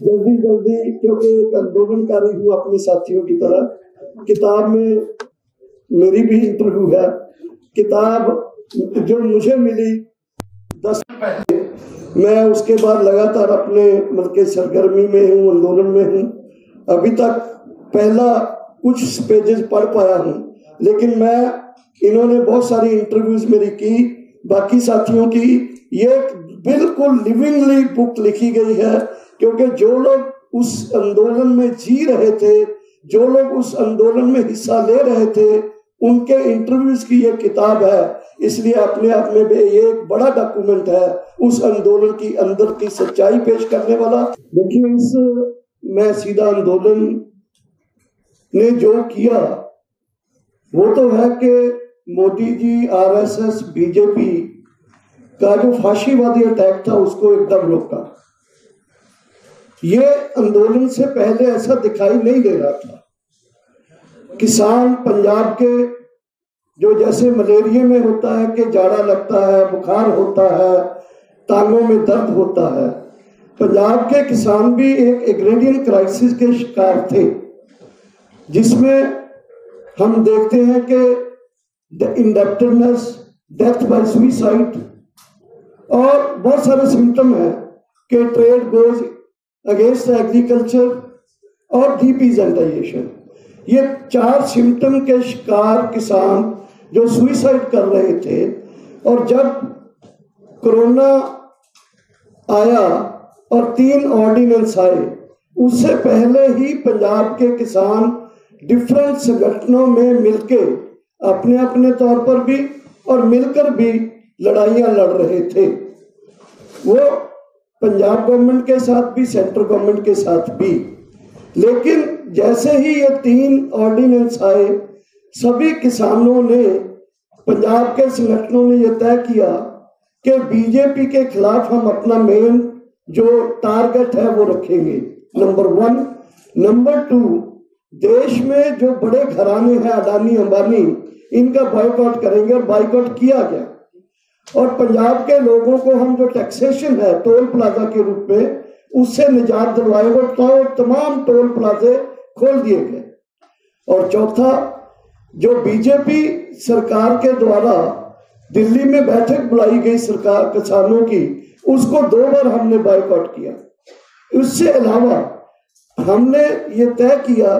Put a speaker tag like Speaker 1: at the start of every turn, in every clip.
Speaker 1: जल्दी जल्दी, क्योंकि एक आंदोलनकारी हूँ अपने साथियों की तरह, किताब में मेरी भी इंटरव्यू है। किताब जो मुझे मिली 10 पहले, मैं उसके बाद लगातार अपने मतलब सरगर्मी में हूँ, आंदोलन में हूँ। अभी तक पहला कुछ पेजेस पढ़ पाया हूँ, लेकिन इन्होंने बहुत सारी इंटरव्यूज मेरी की, बाकी साथियों की। ये बिल्कुल लिविंगली बुक लिखी गई है, क्योंकि जो लोग उस आंदोलन में जी रहे थे, जो लोग उस आंदोलन में हिस्सा ले रहे थे, उनके इंटरव्यूज की ये किताब है। इसलिए अपने आप में भी ये एक बड़ा डॉक्यूमेंट है, उस आंदोलन की अंदर की सच्चाई पेश करने वाला। देखिए, इस मैं सीधा आंदोलन ने जो किया वो तो है कि मोदी जी, आरएसएस, बीजेपी का जो फाशीवादी अटैक था उसको एकदम रोका। ये आंदोलन से पहले ऐसा दिखाई नहीं दे रहा था। किसान पंजाब के, जो जैसे मलेरिया में होता है कि जाड़ा लगता है, बुखार होता है, टांगों में दर्द होता है, पंजाब के किसान भी एक एग्रेरियन क्राइसिस के शिकार थे, जिसमें हम देखते हैं कि द इंडेप्टेडनेस, डेथ बाय सुसाइड और बहुत सारे सिम्टम हैं कि ट्रेड गोज अगेंस्ट एग्रीकल्चर और डीपीजेंटाइजेशन। ये 4 सिम्टम के शिकार किसान जो सुसाइड कर रहे थे। और जब कोरोना आया और 3 ऑर्डिनेंस आए, उससे पहले ही पंजाब के किसान डिफरेंट संगठनों में मिलके अपने अपने तौर पर भी और मिलकर भी लड़ाइयां लड़ रहे थे। वो पंजाब गवर्नमेंट के साथ भी, सेंट्रल गवर्नमेंट के साथ भी। लेकिन जैसे ही ये 3 ऑर्डिनेंस आए, सभी किसानों ने, पंजाब के संगठनों ने यह तय किया कि बीजेपी के खिलाफ हम अपना मेन जो टारगेट है वो रखेंगे, नंबर 1। नंबर 2, देश में जो बड़े घराने हैं, अडानी अंबानी, इनका बॉयकॉट करेंगे। और बॉयकॉट किया गया। और पंजाब के लोगों को हम जो टैक्सेशन है टोल प्लाजा के रूप में, उससे निजात दिलवाए। वो तमाम टोल प्लाजे खोल दिए गए। और चौथा, जो बीजेपी सरकार के द्वारा दिल्ली में बैठक बुलाई गई सरकार किसानों की, उसको 2 बार हमने बॉयकॉट किया। उससे अलावा हमने ये तय किया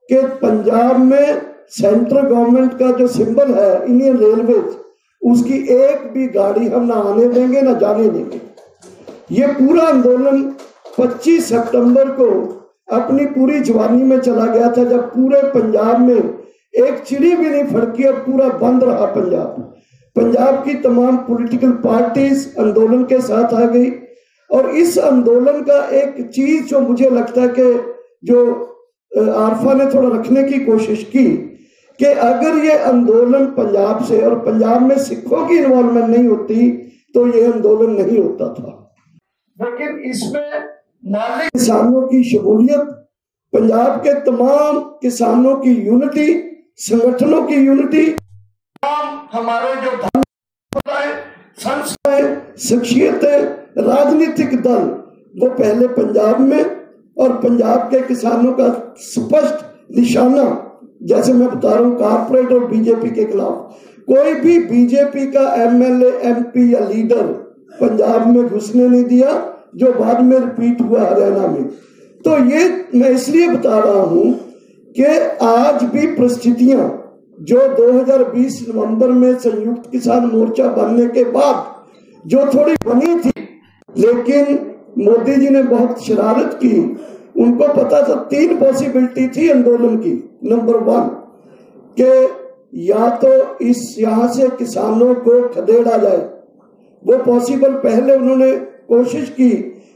Speaker 1: कि पंजाब में सेंट्रल गवर्नमेंट का जो सिंबल है इंडियन रेलवेज, उसकी एक भी गाड़ी हम ना आने देंगे ना जाने देंगे। ये पूरा आंदोलन 25 सितंबर को अपनी पूरी जवानी में चला गया था, जब पूरे पंजाब में एक चिड़ी भी नहीं फड़की और पूरा बंद रहा पंजाब। पंजाब की तमाम पॉलिटिकल पार्टीज आंदोलन के साथ आ गई। और इस आंदोलन का एक चीज जो मुझे लगता है कि जो आरफा ने थोड़ा रखने की कोशिश की, कि अगर ये आंदोलन पंजाब से और पंजाब में सिखों की इन्वॉल्वमेंट नहीं होती तो ये आंदोलन नहीं होता था। लेकिन इसमें माली किसानों की शमूलियत, पंजाब के तमाम किसानों की यूनिटी, संगठनों की यूनिटी, हमारे जो संस्थाएं, शख्सियतें, राजनीतिक दल, वो पहले पंजाब में, और पंजाब के किसानों का स्पष्ट निशाना, जैसे मैं बता रहा हूँ, कारपोरेट और बीजेपी के खिलाफ कोई भी बीजेपी का एमएलए, एमपी या लीडर पंजाब में घुसने नहीं दिया, जो बाद में रिपीट हुआ हरियाणा में। तो ये मैं इसलिए बता रहा हूं कि आज भी परिस्थितियां जो 2020 नवंबर में संयुक्त किसान मोर्चा बनने के बाद जो थोड़ी बनी थी, लेकिन मोदी जी ने बहुत शरारत की। उनको पता था 3 पॉसिबिलिटी थी आंदोलन की। नंबर 1 कि या तो यहाँ से किसानों को खदेड़ा जाए, वो पॉसिबल। पहले उन्होंने कोशिश की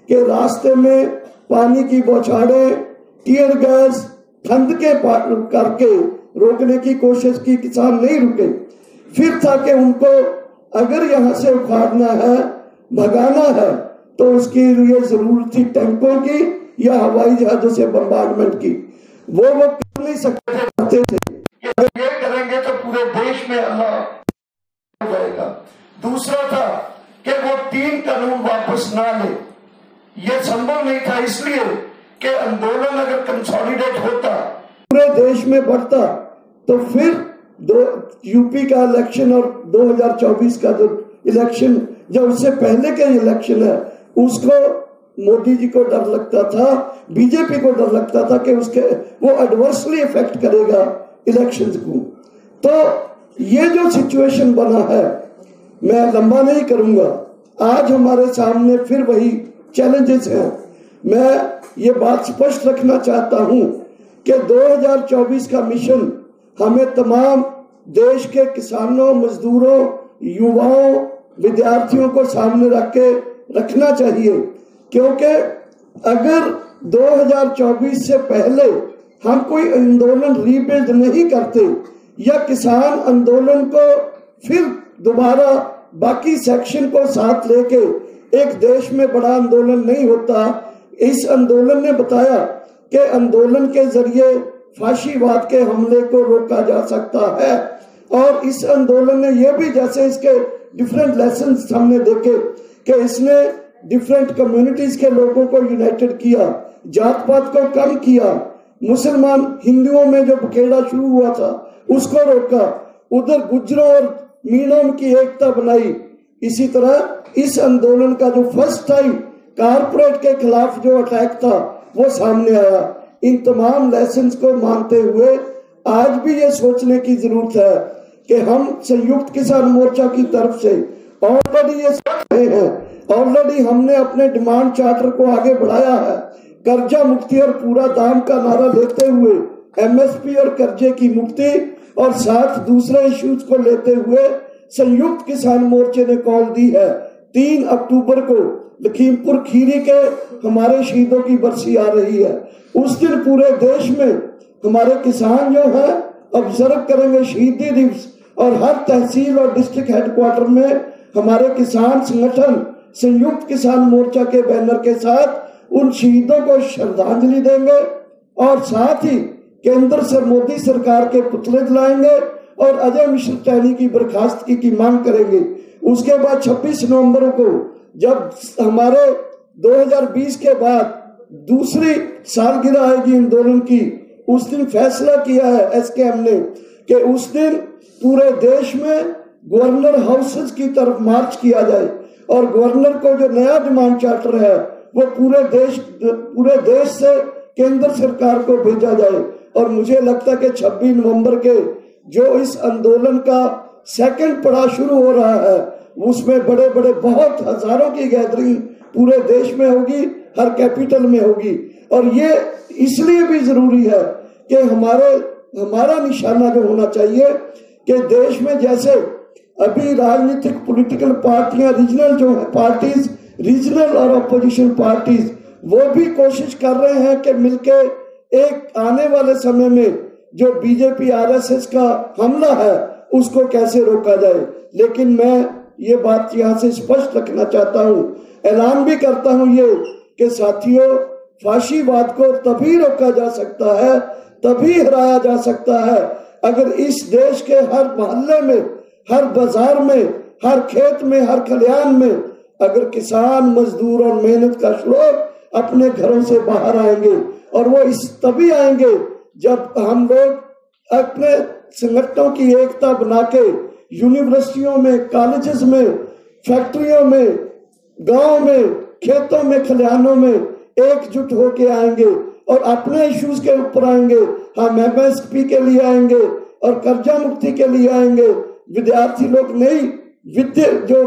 Speaker 1: कि रास्ते में पानी की बौछारें, टीयर गैस, खंदके करके रोकने की कोशिश की, किसान नहीं रुके। फिर था कि उनको अगर यहाँ से उखाड़ना है, भगाना है, तो उसके लिए जरूरत थी टैंकों की या हवाई जहाजों से बम्बार्डमेंट की। वो कर नहीं सकते थे। अगर ये करेंगे तो पूरे देश में अल्लाह हो जाएगा। दूसरा था कि वो 3 कानून वापस ना ले, ये संभव नहीं था। इसलिए कि आंदोलन अगर कंसोलिडेट होता, पूरे देश में बढ़ता, तो फिर यूपी का इलेक्शन और 2024 का जो इलेक्शन, जो उससे पहले के इलेक्शन है, उसको मोदी जी को डर लगता था, बीजेपी को डर लगता था कि उसके वो एडवर्सली इफेक्ट करेगा इलेक्शंस को। तो ये जो सिचुएशन बना है, मैं लंबा नहीं करूंगा, आज हमारे सामने फिर वही चैलेंजेस हैं। मैं ये बात स्पष्ट रखना चाहता हूं कि 2024 का मिशन हमें तमाम देश के किसानों, मजदूरों, युवाओं, विद्यार्थियों को सामने रख के रखना चाहिए, क्योंकि अगर 2024 से पहले हम कोई आंदोलन रीबिल्ड नहीं करते या किसान आंदोलन को फिर दोबारा बाकी सेक्शन को साथ लेके एक देश में बड़ा आंदोलन नहीं होता। इस आंदोलन ने बताया कि आंदोलन के जरिए फाशीवाद के हमले को रोका जा सकता है, और इस आंदोलन ने यह भी, जैसे इसके डिफरेंट लेसन्स हमने देखे कि इसने डिफरेंट कम्युनिटीज के लोगों को यूनाइटेड किया, जात पात को कम किया, मुसलमान हिंदुओं में जो बखेड़ा शुरू हुआ था उसको रोका, उधर गुजरों और मीणों की एकता बनाई। इसी तरह इस आंदोलन का जो फर्स्ट टाइम कारपोरेट के खिलाफ जो अटैक था वो सामने आया। इन तमाम लेसन्स को मानते हुए आज भी ये सोचने की जरूरत है कि हम संयुक्त किसान मोर्चा की तरफ से ऑलरेडी ये सोच रहे हैं, ऑलरेडी हमने अपने डिमांड चार्टर को आगे बढ़ाया है। कर्जा मुक्ति और पूरा दाम का नारा लेते हुए एमएसपी और कर्जे की मुक्ति और साथ दूसरे इश्यूज को लेते हुए संयुक्त किसान मोर्चे ने कॉल दी है 3 अक्टूबर को लखीमपुर खीरी के हमारे शहीदों की बरसी आ रही है। उस दिन पूरे देश में हमारे किसान जो है ऑब्जर्व करेंगे शहीदी दिवस, और हर तहसील और डिस्ट्रिक्ट हेडक्वार्टर में हमारे किसान संगठन संयुक्त किसान मोर्चा के बैनर के साथ उन शहीदों को श्रद्धांजलि देंगे, और साथ ही केंद्र से मोदी सरकार के पुतले जलाएंगे और अजय मिश्र टैनी की बर्खास्तगी की मांग करेंगे। उसके बाद 26 नवंबर को जब हमारे 2020 के बाद दूसरी सालगिरह आएगी आंदोलन की, उस दिन फैसला किया है एसकेएम ने कि उस दिन पूरे देश में गवर्नर हाउसेस की तरफ मार्च किया जाए, और गवर्नर को जो नया डिमांड चार्टर है वो पूरे देश से केंद्र सरकार को भेजा जाए। और मुझे लगता है कि 26 नवंबर के जो इस आंदोलन का सेकंड पड़ाव शुरू हो रहा है, उसमें बड़े बड़े बहुत हजारों की गैदरिंग पूरे देश में होगी, हर कैपिटल में होगी। और ये इसलिए भी जरूरी है कि हमारा निशाना जो होना चाहिए कि देश में जैसे अभी राजनीतिक पॉलिटिकल पार्टियां, रीजनल जो है पार्टीज, रीजनल और अपोजिशन पार्टीज, वो भी कोशिश कर रहे हैं कि मिलके एक आने वाले समय में जो बीजेपी आरएसएस का हमला है उसको कैसे रोका जाए। लेकिन मैं ये बात यहाँ से स्पष्ट रखना चाहता हूँ, ऐलान भी करता हूँ ये कि साथियों, फाशीवाद को तभी रोका जा सकता है, तभी हराया जा सकता है अगर इस देश के हर मोहल्ले में, हर बाजार में, हर खेत में, हर खलियान में अगर किसान, मजदूर और मेहनत का श्लोक अपने घरों से बाहर आएंगे। और वो इस तभी आएंगे जब हम लोग अपने संगठनों की एकता बना के यूनिवर्सिटियों में, कॉलेजेस में, फैक्ट्रियों में, गांव में, खेतों में, खलिहानों में एकजुट होके आएंगे और अपने इश्यूज के ऊपर आएंगे। हम एमएसपी के लिए आएंगे और कर्जा मुक्ति के लिए आएंगे। विद्यार्थी लोग नई विद्या जो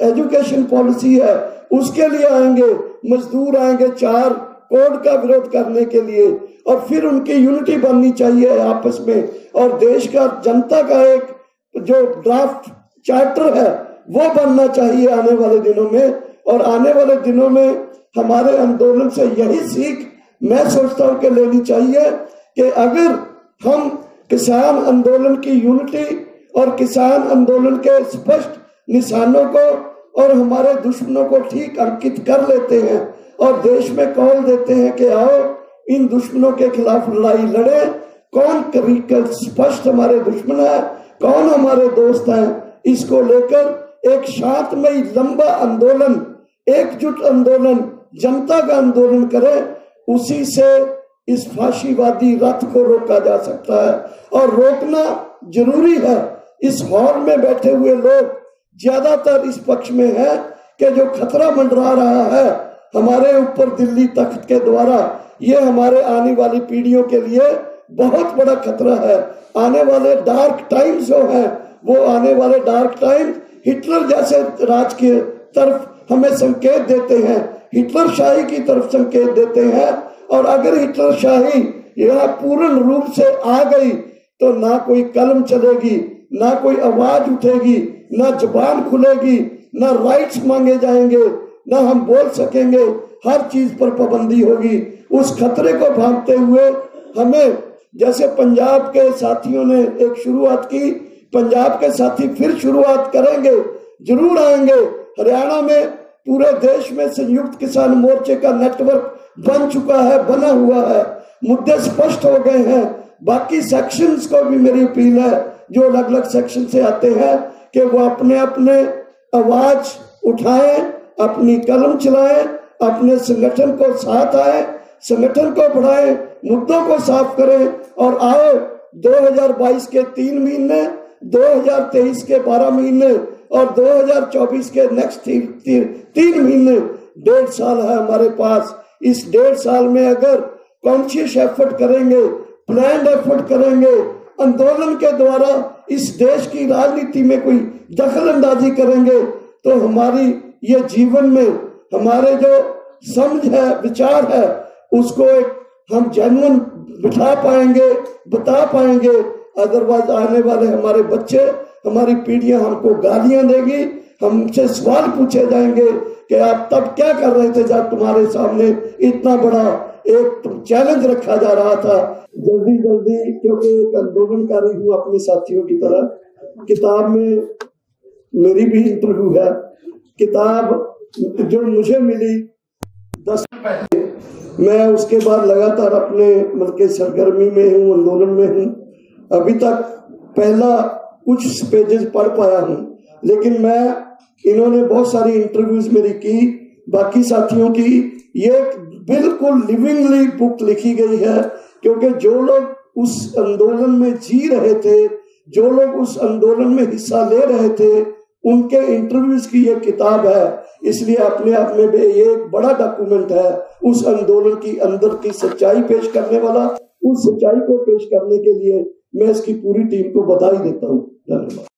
Speaker 1: एजुकेशन पॉलिसी है उसके लिए आएंगे। मजदूर आएंगे 4 कोड का विरोध करने के लिए, और फिर उनकी यूनिटी बननी चाहिए आपस में, और देश का जनता का एक जो ड्राफ्ट चार्टर है वो बनना चाहिए आने वाले दिनों में। और आने वाले दिनों में हमारे आंदोलन से यही सीख मैं सोचता हूं कि लेनी चाहिए कि अगर हम किसान आंदोलन की यूनिटी और किसान आंदोलन के स्पष्ट निशानों को और हमारे दुश्मनों को ठीक अंकित कर लेते हैं और देश में कॉल देते हैं कि आओ इन दुश्मनों के खिलाफ लड़ाई लड़े, कौन स्पष्ट हमारे दुश्मन है, कौन हमारे दोस्त हैं, इसको लेकर एक शांतमयी लंबा आंदोलन, एकजुट आंदोलन जनता का आंदोलन करें, उसी से इस फांसीवादी रथ को रोका जा सकता है। और रोकना जरूरी है। इस हॉल में बैठे हुए लोग ज्यादातर इस पक्ष में है कि जो खतरा मंडरा रहा है हमारे ऊपर दिल्ली तख्त के द्वारा, ये हमारे आने वाली पीढ़ियों के लिए बहुत बड़ा खतरा है। आने वाले डार्क टाइम्स जो है, वो आने वाले डार्क टाइम्स हिटलर जैसे राज की तरफ हमें संकेत देते हैं, हिटलर शाही की तरफ संकेत देते हैं। और अगर हिटलर शाही यह पूर्ण रूप से आ गई तो ना कोई कलम चलेगी, ना कोई आवाज उठेगी, ना जुबान खुलेगी, ना राइट्स मांगे जाएंगे, ना हम बोल सकेंगे। हर चीज पर पाबंदी होगी। उस खतरे को भांपते हुए हमें, जैसे पंजाब के साथियों ने एक शुरुआत की, पंजाब के साथी फिर शुरुआत करेंगे, जरूर आएंगे। हरियाणा में पूरे देश में संयुक्त किसान मोर्चे का नेटवर्क बन चुका है, बना हुआ है, मुद्दे स्पष्ट हो गए हैं। बाकी सेक्शंस को भी मेरी अपील है, जो अलग अलग सेक्शन से आते हैं, कि वो अपने अपने आवाज उठाएं, अपनी कलम चलाएं, अपने संगठन को साथ आए, संगठन को बढ़ाएं, मुद्दों को साफ करें। और आओ 2022 के 3 महीने, 2023 के 12 महीने और 2024 के नेक्स्ट 3 महीने, 1.5 साल है हमारे पास। इस 1.5 साल में अगर कॉन्शियस एफर्ट करेंगे, प्लान्ड एफर्ट करेंगे, आंदोलन के द्वारा इस देश की राजनीति में कोई दखल अंदाजी करेंगे, तो हमारी ये जीवन में हमारे जो समझ है, विचार है, उसको एक हम जेन्युइन बिठा पाएंगे, बता पाएंगे। अदरवाइज आने वाले हमारे बच्चे, हमारी पीढ़ियां हमको गालियां देगी, हमसे सवाल पूछे जाएंगे कि आप तब क्या कर रहे थे जब तुम्हारे सामने इतना बड़ा एक चैलेंज रखा जा रहा था। जल्दी जल्दी, क्योंकि एक आंदोलनकारी हूँ अपने साथियों की तरह, किताब में मेरी भी इंटरव्यू है। किताब जो मुझे मिली 10 पहले, मैं उसके बाद लगातार अपने मतलब सरगर्मी में हूँ, आंदोलन में हूँ। अभी तक पहला कुछ पेजेस पढ़ पाया हूँ, लेकिन इन्होंने बहुत सारी इंटरव्यूज मेरी की, बाकी साथियों की। ये बिल्कुल लिविंगली बुक लिखी गई है, क्योंकि जो लोग उस आंदोलन में जी रहे थे, जो लोग उस आंदोलन में हिस्सा ले रहे थे, उनके इंटरव्यूज की ये किताब है। इसलिए अपने आप में भी ये एक बड़ा डॉक्यूमेंट है, उस आंदोलन की अंदर की सच्चाई पेश करने वाला। उस सच्चाई को पेश करने के लिए मैं इसकी पूरी टीम को बधाई देता हूँ। धन्यवाद।